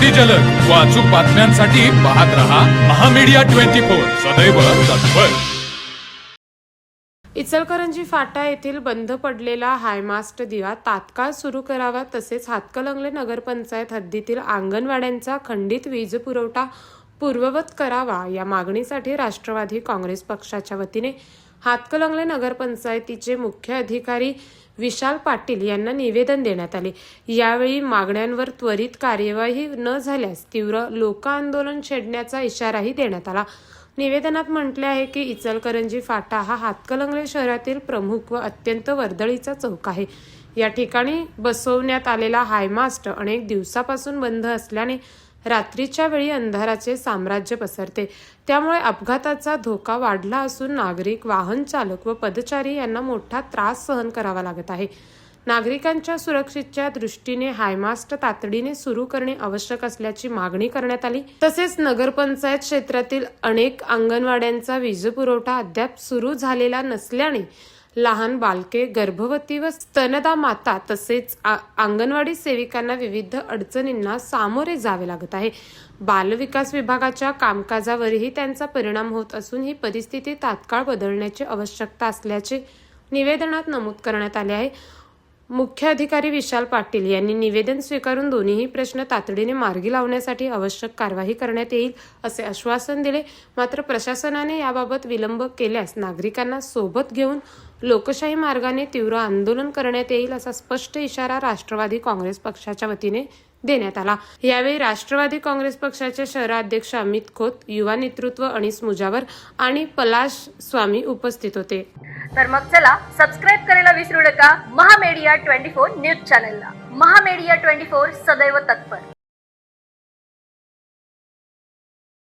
अगदी जलद व अचूक बातम्यांसाठी पाहत रहा महामीडिया 24 सदैव तत्पर। इचलकरंजी फाटा येथील बंद पडलेला हायमास्ट दिवा तात्काळ सुरू करावा, तसेच हातकणंगले नगरपंचायत हद्दीतील अंगणवाड्यांचा खंडित वीज पुरवठा पूर्ववत करावा या मागणीसाठी राष्ट्रवादी काँग्रेस पक्षाच्या वतीने हातकणंगले नगरपंचायतीचे मुख्य अधिकारी विशाल पाटील यांना निवेदन देण्यात आले। यावेळी मागण्यांवर त्वरित कार्यवाही न झाल्यास तीव्र लोक आंदोलन छेडण्याचा इशाराही देण्यात आला। निवेदनात म्हटले आहे की इचलकरंजी फाटा हा हातकणंगले शहरातील प्रमुख व अत्यंत वर्दळीचा चौक आहे। या ठिकाणी बसवण्यात आलेला हायमास्ट अनेक दिवसापासून बंद असल्याने रात्रीच्या वेळी अंधाराचे साम्राज्य पसरते, त्यामुळे अपघाताचा धोका वाढला असून नागरिक, वाहन चालक व पदचारी यांना मोठा त्रास सहन करावा लागत आहे। नागरिकांच्या सुरक्षेच्या दृष्टीने हायमास्ट तातडीने सुरू करणे आवश्यक असल्याची मागणी करण्यात आली। तसेच नगरपंचायत क्षेत्रातील अनेक अंगणवाड्यांचा वीज पुरवठा अद्याप सुरू झालेला नसल्याने लहान बालके, गर्भवती व स्तनदा माता तसेच अंगणवाडी सेविकांना विविध अडचणींना सामोरे जावे लागत आहे। बालविकास विभागाच्या कामकाजावरही त्यांचा परिणाम होत असून ही परिस्थिती तात्काळ बदलण्याची आवश्यकता असल्याचे निवेदनात नमूद करण्यात आले आहे। मुख्य अधिकारी विशाल पाटील यांनी निवेदन स्वीकारून दोन्ही प्रश्न तातडीने मार्गी लावण्यासाठी आवश्यक कार्यवाही करण्यात येईल असे आश्वासन दिले। मात्र प्रशासनाने याबाबत विलंब केल्यास नागरिकांना सोबत घेऊन लोकशाही मार्गाने तीव्र आंदोलन करण्यात येईल असा स्पष्ट इशारा राष्ट्रवादी काँग्रेस पक्षाच्या वतीने देण्यात आला। यावेळी राष्ट्रवादी काँग्रेस पक्षाचे शहराध्यक्ष अमित खोत, युवा नेतृत्व अनिस मुजावर आणि पलाश स्वामी उपस्थित होते। तर मग चला सबस्क्राईब करायला विसरू नका महामीडिया 24 न्यूज चॅनलला। महामीडिया 24 सदैव तत्पर।